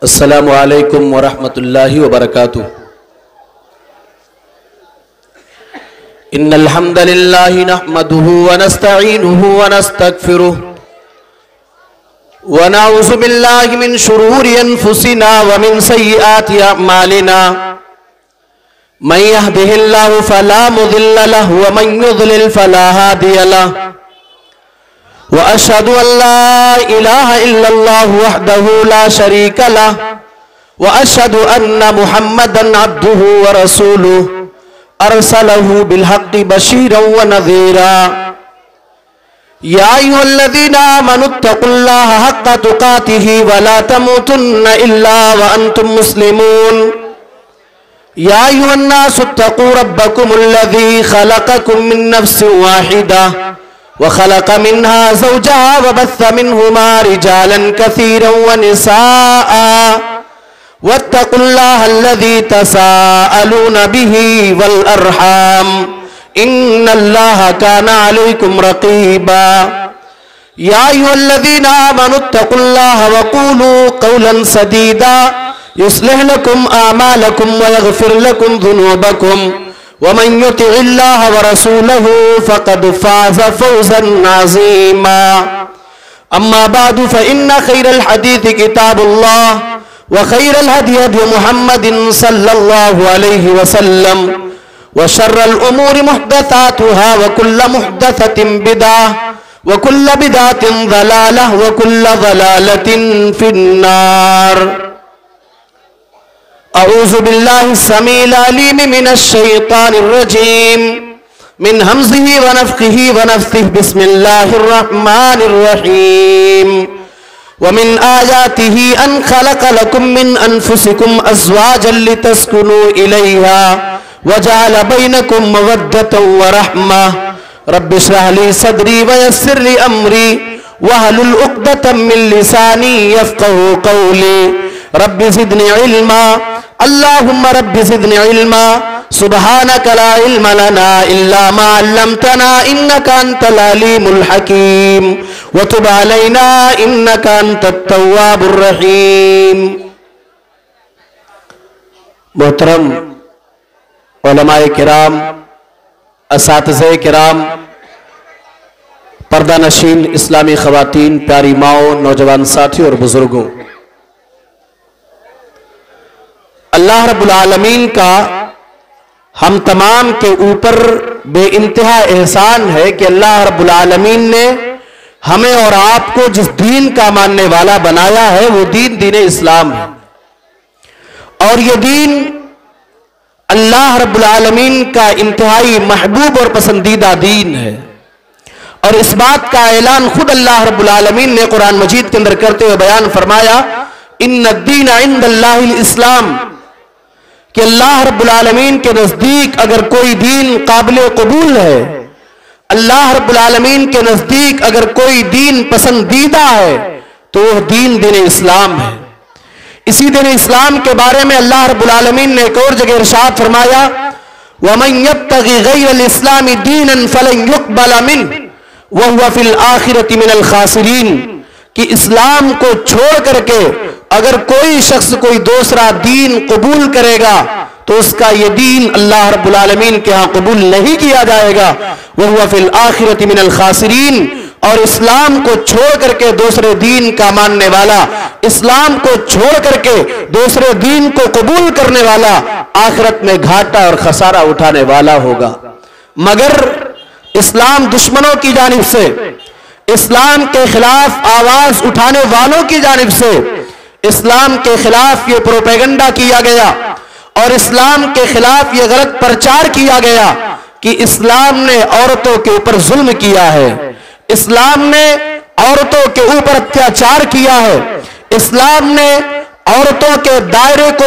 السلام علیکم ورحمۃ اللہ وبرکاتہ۔ ان الحمد للہ نحمده ونستعینه ونستغفره ونعوذ باللہ من شرور انفسنا ومن سیئات اعمالنا من يهده الله فلا مضل له ومن يضلل فلا هادي له وأشهد أن لا إله إلا الله وحده لا شريك له وأشهد أن محمدًا عبده ورسوله أرسله بالحق بشيرا ونذيرا يا أيها الذين آمنوا اتقوا الله حق تقاته ولا تموتن إلا وأنتم مسلمون يا أيها الناس اتقوا ربكم الذي خلقكم من نفس واحدة وخلق منها زوجها وبث منهما رجالا كثيرا ونساء واتقوا الله الذي تساءلون به والأرحام إن الله كان عليكم رقيبا يا أيها الذين آمنوا اتقوا الله وقولوا قولا سديدا يصلح لكم أعمالكم ويغفر لكم ذنوبكم ومن يطع الله ورسوله فقد فاز فوزا عظيما أما بعد فإن خير الحديث كتاب الله وخير الهدي هدي محمد صلى الله عليه وسلم وشر الأمور محدثاتها وكل محدثة بدعة وكل بدعة ضلالة وكل ضلالة في النار۔ اعوذ باللہ السمیع العلیم من الشیطان الرجیم من ہمزہ ونفخہ ونفثہ بسم اللہ الرحمن الرحیم ومن آیاتہ ان خلق لکم من انفسکم ازواجا لتسکنوا الیہا وجعل بینکم مودۃ ورحمہ رب اشرح لی صدری ویسر لی امری واحلل عقدۃ من لسانی یفقہوا قولی رب زدنی علما اللہم رب زدنی علما سبحانک لا علم لنا الا ما علمتنا انک انت العلیم الحکیم وتب علینا انک انت التواب الرحیم۔ محترم علماء کرام، اساتذہ کرام، پردہ نشین اسلامی خواتین، پیاری ماؤں، نوجوان ساتھی اور بزرگوں، اللہ رب العالمین کا ہم تمام کے اوپر بے انتہا احسان ہے کہ اللہ رب العالمین نے ہمیں اور آپ کو جس دین کا ماننے والا بنایا ہے وہ دین اسلام ہے، اور یہ دین اللہ رب العالمین کا انتہائی محبوب اور پسندیدہ دین ہے، اور اس بات کا اعلان خود اللہ رب العالمین نے قرآن مجید کے اندر کرتے ہوئے بیان فرمایا، ان الدین عند اللہ الاسلام، کہ اللہ رب العالمین کے نزدیک اگر کوئی دین قابل قبول ہے، اللہ رب العالمین کے نزدیک اگر کوئی دین پسندیدہ ہے تو وہ دین اسلام ہے۔ اسی دین اسلام کے بارے میں اللہ رب العالمین نے ایک اور جگہ ارشاد فرمایا، وَمَن يَبْتَغِ غَيْرَ الْإِسْلَامِ دِينًا فَلَن يُقْبَلَ مِنْهُ وَهُوَ فِي الْآخِرَةِ مِنَ الْخَاسِرِينَ، کہ اسلام کو چھوڑ کر کے اگر کوئی شخص کوئی دوسرا دین قبول کرے گا تو اس کا یہ دین اللہ رب العالمین کے ہاں قبول نہیں کیا جائے گا، وَهُوَ فِي الْآخِرَةِ مِنَ الْخَاسِرِينَ، اور اسلام کو چھوڑ کر کے دوسرے دین کا ماننے والا، اسلام کو چھوڑ کر کے دوسرے دین کو قبول کرنے والا آخرت میں گھاٹا اور خسارہ اٹھانے والا ہوگا۔ مگر اسلام دشمنوں کی جانب سے، اسلام کے خلاف آواز اٹھانے والوں کی جانب سے اسلام کے خلاف یہ پروپیگنڈا کیا گیا اور اسلام کے خلاف یہ غلط پرچار کیا گیا کہ اسلام نے عورتوں کے اوپر ظلم کیا ہے، اسلام نے عورتوں کے اوپر اتیاچار کیا ہے، اسلام نے عورتوں کے دائرے کو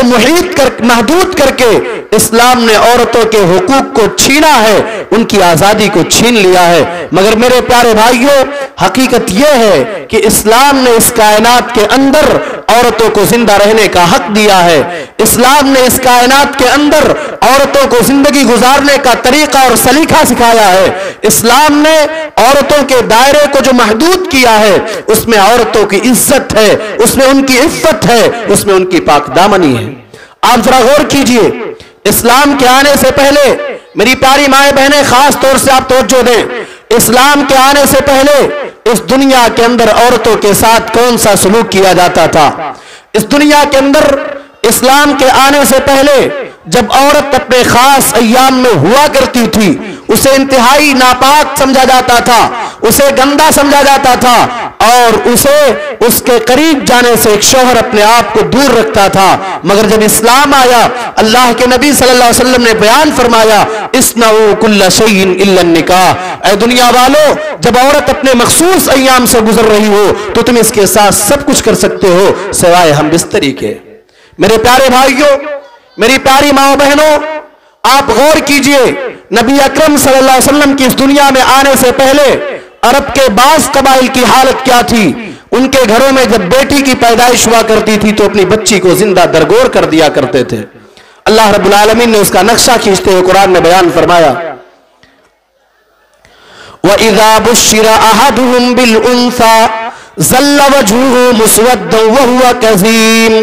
محدود کر کے اسلام نے عورتوں کے حقوق کو چھینا ہے، ان کی آزادی کو چھین لیا ہے۔ مگر میرے پیارے بھائیوں، حقیقت یہ ہے کہ اسلام نے اس کائنات کے اندر عورتوں کو زندہ رہنے کا حق دیا ہے، اسلام نے اس کائنات کے اندر عورتوں کو زندگی گزارنے کا طریقہ اور سلیقہ سکھایا ہے، اسلام نے عورتوں کے دائرے کو جو محدود کیا ہے اس میں عورتوں کی عزت ہے، اس میں ان کی عفت ہے، उसमें उनकी पाक दामनी है। आप जरा गौर कीजिए, इस्लाम के आने से पहले मेरी प्यारी माए बहनें, खास तौर से आप तवज्जो दें, इस्लाम के आने से पहले इस दुनिया के अंदर औरतों के साथ कौन सा सलूक किया जाता था? इस दुनिया के अंदर इस्लाम के आने से पहले जब औरत अपने खास अय्याम में हुआ करती थी, उसे इंतहाई नापाक समझा जाता था, उसे गंदा समझा जाता था और उसे उसके करीब जाने से एक शौहर अपने आप को दूर रखता था। मगर जब इस्लाम आया, अल्लाह के नबी सल्लल्लाहु अलैहि वसल्लम ने बयान फरमाया, इस्नऊ कुल्ल शैइन इल्ला निकाह। ऐ दुनिया वालों, जब औरत अपने मखसूस अय्याम से गुजर रही हो तो तुम इसके साथ सब कुछ कर सकते हो सिवाय हम बिस्तरी के। मेरे प्यारे भाइयों, मेरी प्यारी माओ बहनों, आप गौर कीजिए, नबी अकरम सल्लल्लाहु अलैहि वसल्लम की इस दुनिया में आने से पहले अरब के बास कबाइल की हालत क्या थी? उनके घरों में जब बेटी की पैदाइश हुआ करती थी तो अपनी बच्ची को जिंदा दरगोर कर दिया करते थे। अल्लाह रब्बुल आलमीन ने उसका नक्शा खींचते हुए कुरान में बयान फरमाया, वइज़ा बुश्शिरा अहदुहुम बिल उन्सा ज़ल्ल वजहुहु मुस्वद्दन वहुवा कज़ीम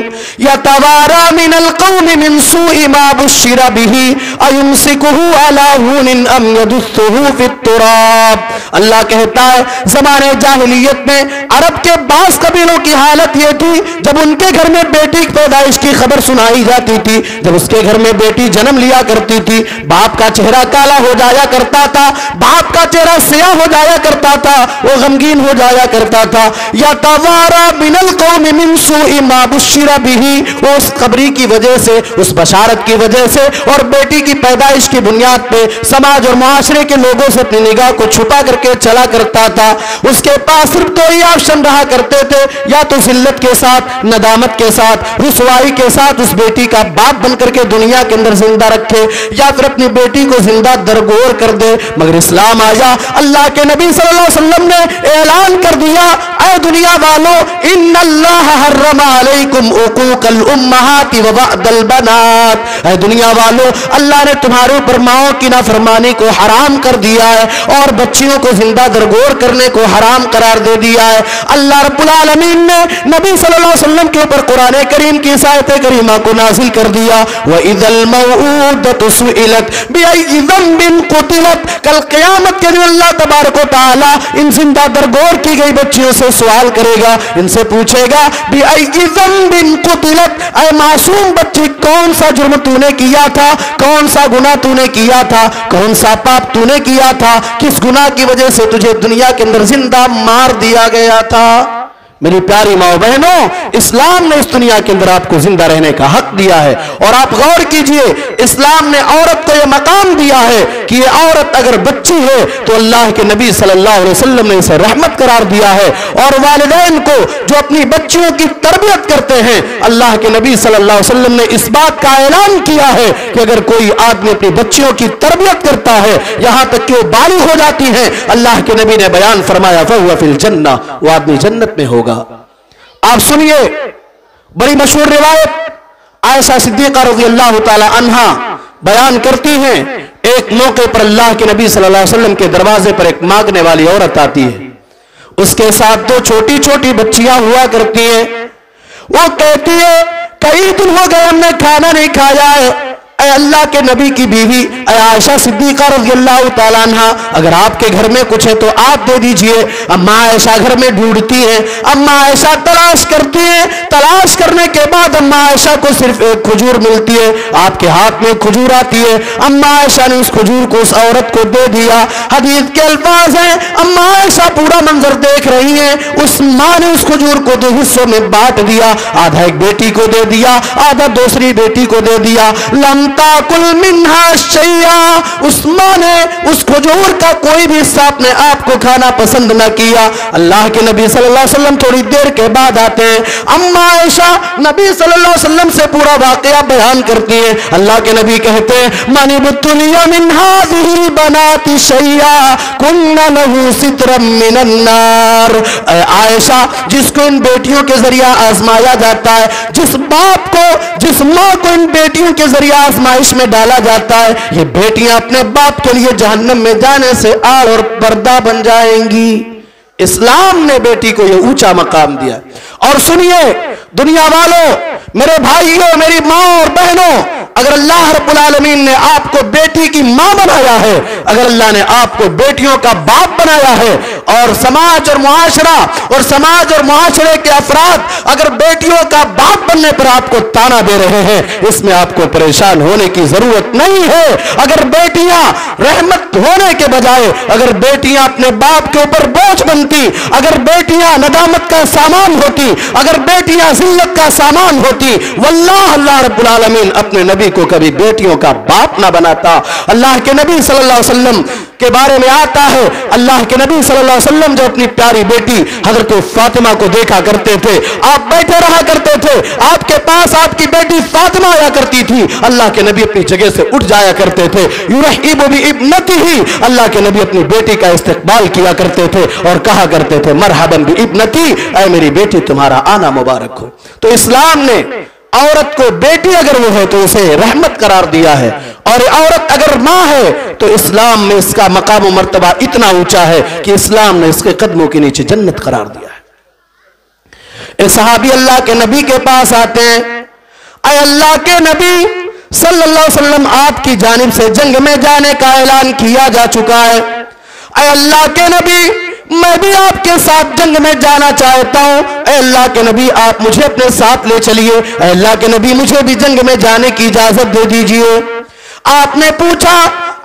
यतवारा मिनल क़ौमि मिन सूइ मा बुश्शिरा बिही अयुमसिकुहु अला हुनिन अम यदुस्सुहु फित तुराब। अल्लाह कहता है, ज़माने जाहिलियत में अरब के बास कबीलों की हालत यह थी, जब उनके घर में बेटी की पैदाइश की खबर सुनाई जाती थी, जब उसके घर में बेटी जन्म लिया करती थी, बाप का चेहरा काला हो जाया करता था, बाप का चेहरा स्याह हो जाया करता था, वो गमगीन हो जाया करता था। या तवारा मिनल कौमि मिन सूइ मा बुश्शिरा बिही, वो उस खबरी की वजह से, उस बशारत की वजह से और बेटी की पैदाइश की बुनियाद पे समाज और मुआशरे के लोगों से अपनी निगाह को छुपा करके चला करता था। उसके पास सिर्फ दो ही ऑप्शन रहा करते थे, या तो जिल्लत के साथ, नदामत के साथ, रुसवाई के साथ उस बेटी का बाप बनकर के दुनिया के अंदर जिंदा रखे, या फिर अपनी बेटी को जिंदा दरगोर कर दे। मगर इस्लाम आया, अल्लाह के नबी सल्लल्लाहु अलैहि वसल्लम ने ऐलान कर दिया, ऐ दुनिया वालों, इन्नल्लाह हर्रमा अलैकुम उकूकल उम्महाति व वअदल बनात। ऐ दुनिया वालों, अल्लाह ने तुम्हारे ऊपर माओं की नाफरमानी को हराम कर दिया है और बच्चियों को जिंदा दरगोर करने को हराम करार दे दिया है। अल्लाह रब्बुल आलमीन ने नबी सल्लल्लाहु अलैहि वसल्लम के ऊपर कुरान करीम की आयत करीमा को नाजिल कर दिया, व इज़ल मौऊदतु सुइलत बिअय्यि ज़ंबिन कुतिलत। कल क़यामत के दिन अल्लाह तबारक व तआला इन जिंदा दरगोर की गई बच्चियों से सवाल करेगा, इनसे पूछेगा, बिअय्यि ज़ंबिन कुतिलत, ऐ मासूम बच्ची, कौन सा जुर्म तूने किया था, कौन सा गुनाह तूने किया था, कौन सा पाप तूने किया था, किस गुनाह की वजह से तुझे दुनिया के अंदर जिंदा मार दिया गया था? मेरी प्यारी माओ बहनों, इस्लाम ने इस दुनिया के अंदर आपको जिंदा रहने का हक दिया है। और आप गौर कीजिए, इस्लाम ने औरत को यह मकाम दिया है कि ये औरत अगर बच्ची है तो अल्लाह के नबी सल्लल्लाहु अलैहि वसल्लम ने इसे रहमत करार दिया है। और वालिदैन को जो अपनी बच्चियों की तरबियत करते हैं, अल्लाह के नबी सल्लल्लाहु अलैहि वसल्लम ने इस बात का ऐलान किया है कि अगर कोई आदमी अपनी बच्चियों की तरबियत करता है, यहां तक कि वो बालिग हो जाती है, अल्लाह के नबी ने बयान फरमाया, फहुवा फिल जन्नह, वो आदमी जन्नत में होगा। आप सुनिए, बड़ी मशहूर रिवायत आयशा सिद्दीक़ा रज़ियल्लाहु ताला अन्हा बयान करती हैं, एक मौके पर अल्लाह के नबी सल्लल्लाहु अलैहि वसल्लम के दरवाजे पर एक मांगने वाली औरत आती है, उसके साथ दो छोटी छोटी बच्चियां हुआ करती हैं। वो कहती है, कई दिन हो गए हमने खाना नहीं खाया है। अल्लाह के नबी की बीवी आयशा सिद्दीक़ा रज़ियल्लाहु ताला अन्हा, अगर आपके घर में कुछ है तो आप दे दीजिए। अम्मा आयशा घर में ढूंढती हैं, अम्मा आयशा तलाश करती हैं, तलाश करने के बाद अम्मा आयशा को सिर्फ एक खजूर मिलती है, आपके हाथ में खजूर आती है। अम्मा आयशा ने उस खजूर को उस औरत को दे दिया। हदीस के अल्फाज हैं, अम्मा आयशा पूरा मंजर देख रही हैं, उस माँ ने उस खजूर को दो हिस्सों में बांट दिया, आधा एक बेटी को दे दिया, आधा दूसरी बेटी को दे दिया। ताकुल मिन्हा शैया, उस माँ ने उस खजूर का कोई भी हिस्सा अपने आप को खाना पसंद न किया। अल्लाह के नबी सल्लल्लाहु अलैहि वसल्लम थोड़ी देर के बाद आते हैं। अम्मा आयशा नबी सल्लल्लाहु अलैहि वसल्लम से पूरा वाकया बयान करती है। अल्लाह के नबी कहते हैं, मनी बुतुलिया मिन हाज़िहिल बनाति शैया कुन्ना लहू सित्रम मिनन नार। आयशा, जिसको इन बेटियों के जरिए आजमाया जाता है, जिस बाप को, जिस माँ को इन बेटियों के जरिए आजमाइश में डाला जाता है, ये बेटियां अपने बाप के लिए जहन्नम में जाने से आड़ और पर्दा बन जाएंगी। اسلام نے بیٹی کو یہ اونچا مقام دیا. اور سنیے دنیا والوں، میرے بھائیوں، میری ماں اور بہنوں، اگر اللہ رب العالمین نے آپ کو بیٹی کی ماں بنایا ہے، اگر اللہ نے آپ کو بیٹیوں کا باپ بنایا ہے، اور سماج اور معاشرہ اور سماج اور معاشرے کے افراد اگر بیٹیوں کا باپ بننے پر آپ کو تانا دے رہے ہیں، اس میں آپ کو پریشان ہونے کی ضرورت نہیں ہے. اگر بیٹیاں رحمت ہونے کے بجائے اگر بیٹیاں اپنے باپ کے اوپر بوجھ بنتی، اگر بیٹیاں ندامت کا سامان ہوتی، اگر بیٹیاں ذلت کا سامان ہوتی، واللہ اللہ رب العالمین اپنے نبی کو کبھی بیٹیوں کا باپ نہ بناتا. اللہ کے نبی صلی اللہ علیہ وسلم کے بارے میں آتا ہے، اللہ کے نبی صلی اللہ علیہ وسلم جو اپنی پیاری بیٹی حضرت فاطمہ کو دیکھا کرتے تھے، آپ بیٹھے رہا کرتے تھے، آپ کے پاس آپ کی بیٹی فاطمہ آیا کرتی تھی، اللہ کے نبی اپنی جگہ سے اٹھ جایا کرتے تھے. یرحب بابنتہ، اللہ کے نبی اپنی بیٹی کا استقبال کیا کرتے تھے اور کہا کرتے تھے مرحبا بابنتی، اے میری بیٹی تمہارا آنا مبارک ہو. تو اسلام نے عورت کو بیٹی اگر وہ ہے تو اسے رحمت قرار دیا ہے، اور عورت اگر ماں ہے تو اسلام میں اس کا مقام و مرتبہ اتنا اونچا ہے کہ اسلام نے اس کے قدموں کے نیچے جنت قرار دیا ہے. ایک صحابی اللہ کے نبی کے پاس آتے ہیں، اے اللہ کے نبی صلی اللہ علیہ وسلم، آپ کی جانب سے جنگ میں جانے کا اعلان کیا جا چکا ہے. اے اللہ کے نبی میں بھی آپ کے ساتھ جنگ میں جانا چاہتا ہوں. اے اللہ کے نبی آپ مجھے اپنے ساتھ لے چلیے. اے اللہ کے نبی مجھے بھی جنگ میں جانے کی اجازت دے دیجئے. آپ نے پوچھا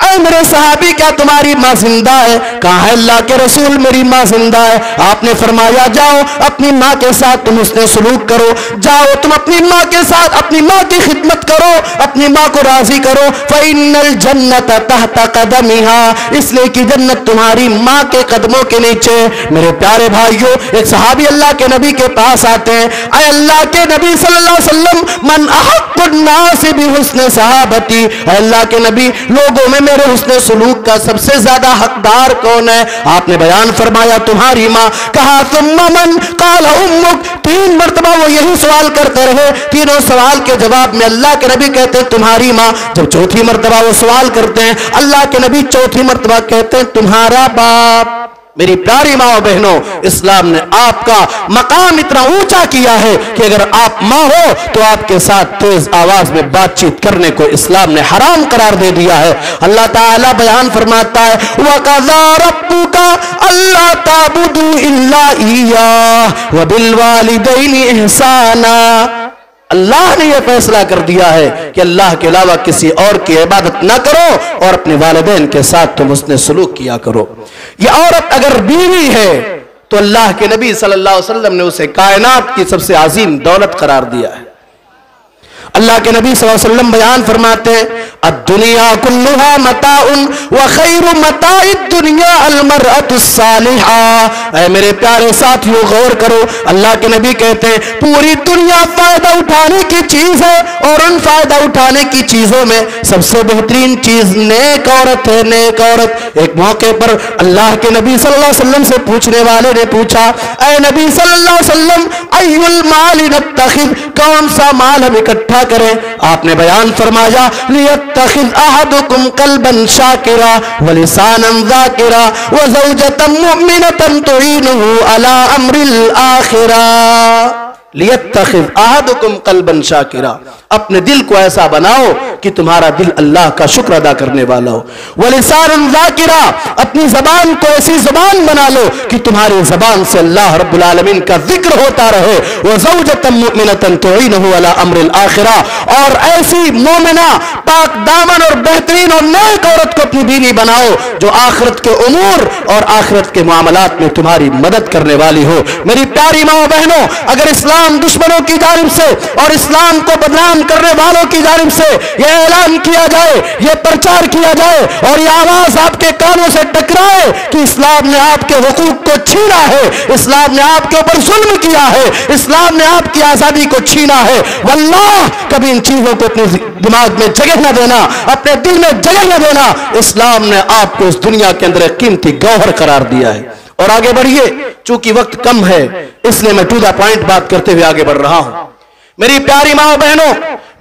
اے میرے صحابی کیا تمہاری ماں زندہ ہے؟ کہا ہے اللہ کے رسول میری ماں زندہ ہے. آپ نے فرمایا جاؤ اپنی ماں کے ساتھ تم حسن سلوک کرو، جاؤ تم اپنی ماں کے ساتھ اپنی ماں کی خدمت کرو، اپنی ماں کو راضی کرو. فَإِنَّ الْجَنَّةَ تَحْتَ قَدَمِهَا، اس لیے کہ جنت تمہاری ماں کے قدموں کے نیچے. میرے پیارے بھائیوں، ایک صحابی اللہ کے نبی کے پاس آتے ہیں، اے اللہ کے نبی صلی اللہ علیہ وسلم من احق الناس بحسن صحابتی، اے اللہ کے نبی لوگوں میں میرے حسن سلوک کا سب سے زیادہ حقدار کون ہے؟ آپ نے بیان فرمایا تمہاری ماں. کہا ثم من؟ قال امک. 3 مرتبہ وہ یہی سوال کرتے رہے، تینوں سوال کے جواب میں اللہ کے نبی کہتے ہیں تمہاری ماں. جب چوتھی مرتبہ وہ سوال کرتے ہیں، اللہ کے نبی چوتھی مرتبہ کہتے ہیں تمہارا باپ. میری پیاری ماں و بہنوں، اسلام نے آپ کا مقام اتنا اونچا کیا ہے کہ اگر آپ ماں ہو تو آپ کے ساتھ تیز آواز میں بات چیت کرنے کو اسلام نے حرام قرار دے دیا ہے. اللہ تعالیٰ بیان فرماتا ہے وَقَضَىٰ رَبُّكَ أَلَّا تَعْبُدُوا إِلَّا إِيَّاهُ وَبِالْوَالِدَيْنِ إِحْسَانًا. اللہ نے یہ فیصلہ کر دیا ہے کہ اللہ کے علاوہ کسی اور کی عبادت نہ کرو اور اپنے والدین کے ساتھ تم حسن سلوک کیا کرو. یہ عورت اگر بیوی ہے تو اللہ کے نبی صلی اللہ علیہ وسلم نے اسے کائنات کی سب سے عظیم دولت قرار دیا ہے. اللہ کے نبی صلی اللہ علیہ وسلم بیان فرماتے ہیں الدنیا کلها متاع وخیر متاع الدنیا المرأة الصالحہ. اے میرے پیارے ساتھیوں غور کرو، اللہ کے نبی کہتے ہیں پوری دنیا فائدہ اٹھانے کی چیز ہے، اور ان فائدہ اٹھانے کی چیزوں میں سب سے بہترین چیز نیک عورت ہے. نیک عورت. ایک موقع پر اللہ کے نبی صلی اللہ علیہ وسلم سے پوچھنے والے نے پوچھا اے نبی صلی اللہ علیہ وسلم ای المال نتخذ، کون سا مال ہم اکٹھا کریں؟ آپ نے بیان فرمایا لیتخذ احدکم قلبا شاکرا ولسانا ذاکرا وزوجتا مؤمنتا تعینہ علی امر الاخرہ. لیتخذ احدکم قلبا شاکرا، اپنے دل کو ایسا بناؤ کہ تمہارا دل اللہ کا شکر ادا کرنے والا ہو. وَلِسَانًا ذَاكِرًا، اپنی زبان کو ایسی زبان بنا لو کہ تمہاری زبان سے اللہ رب العالمین کا ذکر ہوتا رہے. وَزَوْجَةً مُؤْمِنَةً تُعِينُهُ عَلَىٰ أَمْرِ الْآخِرَةِ، اور ایسی مومنہ پاک دامن اور بہترین اور نیک عورت کو اپنی بیوی بناؤ جو آخرت کے امور اور آخرت کے معاملات میں تمہاری مدد کرنے والی ہو. میری پیاری ماں و بہنوں، اگر اسلام دشمنوں کی جانب سے اور اسلام کو بدنام کرنے والوں کی جانب سے یہ اعلان کیا جائے، یہ پرچار کیا جائے اور یہ آواز آپ کے کانوں سے ٹکرائے کہ اسلام نے آپ کے حقوق کو چھینا ہے، اسلام نے آپ کے اوپر ظلم کیا ہے، اسلام نے آپ کی آزادی کو چھینا ہے، واللہ کبھی ان چیزوں کو اپنے دماغ میں جگہ نہ دینا، اپنے دل میں جگہ نہ دینا. اسلام نے آپ کو اس دنیا کے اندر ایک قیمتی گوہر قرار دیا ہے. اور آگے بڑھیے، چونکہ وقت کم ہے اس لیے میں ٹو دا پوائنٹ بات کرتے ہوئے آگے بڑھ رہا ہوں. मेरी प्यारी माँ बहनों,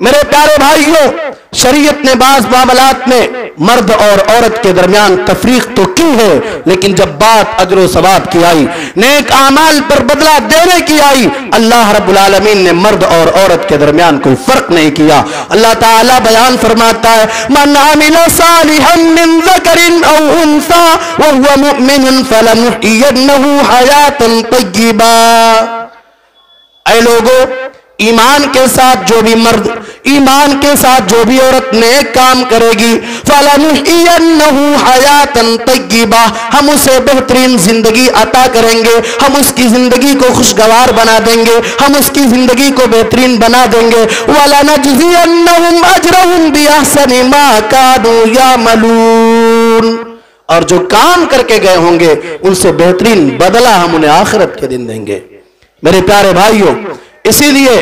मेरे प्यारे भाइयों, शरीयत ने बाज़ मामलात में मर्द और औरत के दरमियान तफरीक तो की है, लेकिन जब बात अजर व सवाब की आई, नेक आमाल पर बदला देने की आई, अल्लाह रब्बुल आलमीन ने मर्द और औरत के दरमियान कोई फर्क नहीं किया। अल्लाह ताला बयान फरमाता है, मन आमिला सालिहन मिन ज़करिन औ उन्सा व हुवा मुमिनुन फलनुहयिन्नहु हयातन तय्यिबा। ऐ लोगों, ईमान के साथ जो भी मर्द, ईमान के साथ जो भी औरत नेक काम करेगी, फलनुहयिन्नहु हयातन तय्यिबा, हम उसे बेहतरीन जिंदगी अता करेंगे, हम उसकी जिंदगी को खुशगवार बना देंगे, हम उसकी जिंदगी को बेहतरीन बना देंगे। वलनजज़ियन्नहुम अजरहुम बिअहसनि मा कानू यामलून, और जो काम करके गए होंगे उनसे बेहतरीन बदला हम उन्हें आखिरत के दिन देंगे। मेरे प्यारे भाइयों, इसीलिए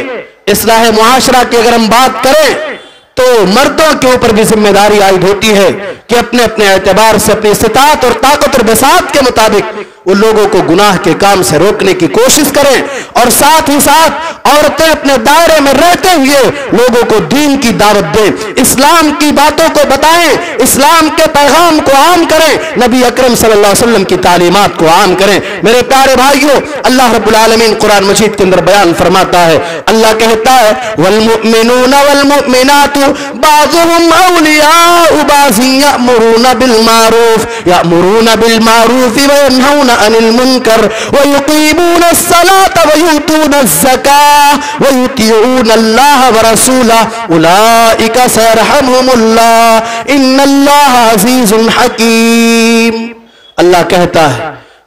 इस्लाह मुआशरा की अगर हम बात करें तो मर्दों के ऊपर भी जिम्मेदारी आयद होती है कि अपने अपने एतबार से, अपनी इस्तिताअत और ताकत और बसात के मुताबिक उन लोगों को गुनाह के काम से रोकने की कोशिश करें, और साथ ही साथ औरतें अपने दायरे में रहते हुए लोगों को दीन की दावत दें, इस्लाम की बातों को बताएं, इस्लाम के पैगाम को आम करें, नबी अकरम सल्लल्लाहु अलैहि वसल्लम की तालीमात को आम करें। मेरे प्यारे भाइयों, अल्लाह रब्बुल आलमीन कुरान मजीद के अंदर बयान फरमाता है, अल्लाह कहता है, वल मुमिनूना वल मुमिनातु बाज़ुहुम औलियाउ बाज़िन यअमुरूना बिल मारूफ व यनहौना अनिल मुनकर व युकीमूना अस्सलाता व यूतूना अज़्ज़काह व युतीऊना अल्लाह व रसूलहु उलाइका सयरहमुहुमुल्लाह इन्नल्लाहा अज़ीज़ुन हकीम। अल्लाह कहता है,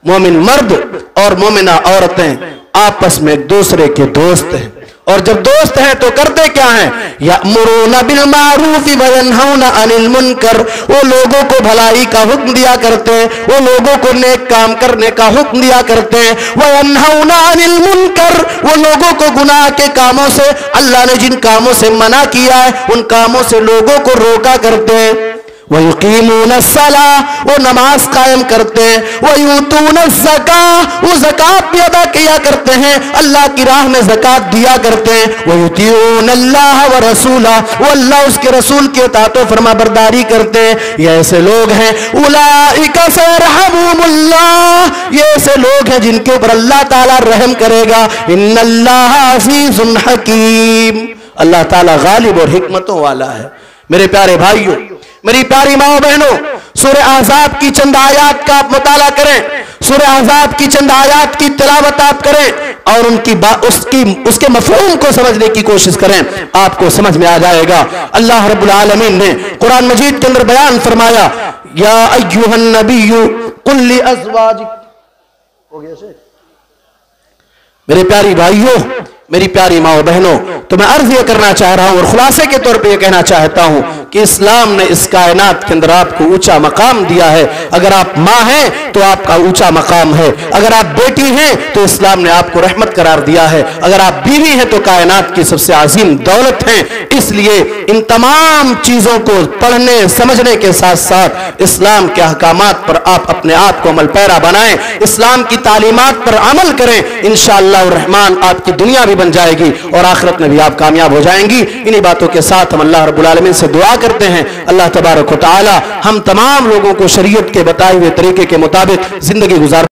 मोमिन मर्द और मोमिना औरतें आपस में एक दूसरे के दोस्त हैं, और जब दोस्त हैं तो करते क्या हैं, यअमुरूना बिल मारूफ व यनहौना अनिल मुनकर, वो लोगों को भलाई का हुक्म दिया करते हैं, वो लोगों को नेक काम करने का हुक्म दिया करते हैं, व यनहौना अनिल मुनकर, वो लोगों को गुनाह के कामों से, अल्लाह ने जिन कामों से मना किया है उन कामों से लोगों को रोका करते हैं। व युकीमूना अस्सलाह, वो नमाज कायम करते हैं, व यूतूना अज़्ज़काह, वो ज़कात भी अदा किया करते हैं, अल्लाह की राह में ज़कात दिया करते हैं, व युतीऊना अल्लाह व रसूला, वो अल्लाह उसके रसूल की इताअत व फरमाबरदारी करते हैं। ये ऐसे लोग हैं, उलाइका सयरहमुहुमुल्लाह, ये ऐसे लोग हैं जिनके ऊपर अल्लाह ताला रहम करेगा। इन्नल्लाहा अज़ीज़ुन हकीम, अल्लाह ताला गालिब और हिकमतों वाला है। मेरे प्यारे भाइयों, मेरी प्यारी माओ बहनों, सूरह अहज़ाब की चंद आयात का आप मुताला करें, सूरह अहज़ाब की चंद आयात की तिलावत आप करें और उसके मफ़हूम को समझने की कोशिश करें, आपको समझ में आ जाएगा। अल्लाह रब्बुल आलमीन ने कुरान मजीद के अंदर बयान फरमाया, या अय्युहन नबिय्यु कुल लि अज़वाजिक, हो गया शेख। मेरे प्यारी भाइयों, मेरी प्यारी माँ और बहनों, तो मैं अर्ज ये करना चाह रहा हूं और खुलासे के तौर पे ये कहना चाहता हूं कि इस्लाम ने इस कायनात के अंदर आपको ऊंचा मकाम दिया है। अगर आप माँ हैं तो आपका ऊंचा मकाम है, अगर आप बेटी हैं तो इस्लाम ने आपको रहमत करार दिया है, अगर आप बीवी हैं तो कायनात की सबसे अजीम दौलत हैं। इसलिए इन तमाम चीजों को पढ़ने समझने के साथ साथ इस्लाम के अहकामात पर आप अपने आप को अमल पैरा बनाएं, इस्लाम की तालीमात पर अमल करें। इंशाअल्लाह रहमान आपकी दुनिया बन जाएगी और आखिरत में भी आप कामयाब हो जाएंगी। इन्हीं बातों के साथ हम अल्लाह रब्बुल आलमीन से दुआ करते हैं, अल्लाह तबारक व तआला हम तमाम लोगों को शरीयत के बताए हुए तरीके के मुताबिक जिंदगी गुजार